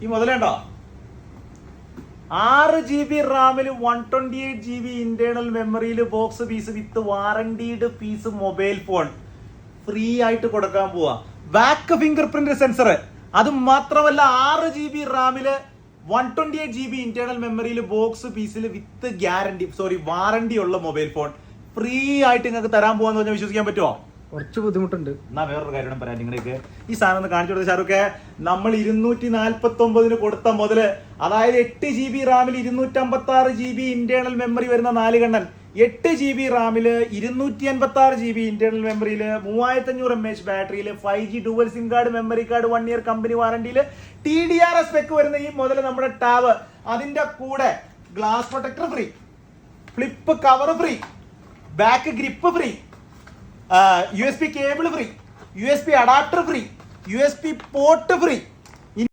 ഈ മുതലുണ്ടോ 6 GB റാമിൽ 128 GB ഇന്റേണൽ മെമ്മറിയിൽ ബോക്സ് പീസ് വിത്ത് വാറണ്ടീഡ് പീസ് മൊബൈൽ ഫോൺ ഫ്രീ ആയിട്ട് കൊടുക്കാൻ പോവാ. ബാക്ക് ഫിംഗർ പ്രിന്റ് സെൻസർ, അത് മാത്രമല്ല 6 GB റാമില് 128 GB ഇന്റേണൽ മെമ്മറിയിൽ ബോക്സ് പീസിൽ വിത്ത് വാറണ്ടി ഉള്ള മൊബൈൽ ഫോൺ ഫ്രീ ആയിട്ട് നിങ്ങൾക്ക് തരാൻ പോവാന്ന് പറഞ്ഞാൽ വിശ്വസിക്കാൻ പറ്റുമോ? കുറച്ച് ബുദ്ധിമുട്ടുണ്ട്. എന്നാ വേറൊരു കാര്യം പറയാം, നിങ്ങൾക്ക് ഈ സാധനം ഒന്ന് കാണിച്ചു കൊടുത്ത ഷാറുഖെ, നമ്മൾ 249 കൊടുത്ത മുതല്, അതായത് 8 GB റാമിൽ 256 GB ഇന്റേണൽ മെമ്മറി വരുന്ന 4 കണ്ണൻ, 8 GB റാമില് 256 GB ഇന്റേണൽ മെമ്മറിയിൽ 3500 mAh ബാറ്ററിയിൽ 5G dual SIM card, memory card, 1 year company വാറണ്ടിയിൽ TDR സ്പെക്ക് വരുന്ന ഈ മുതല് നമ്മുടെ ടാബ്, അതിന്റെ കൂടെ glass protector free, flip cover free, back grip free, USB cable free, USB adapter free, USB port free.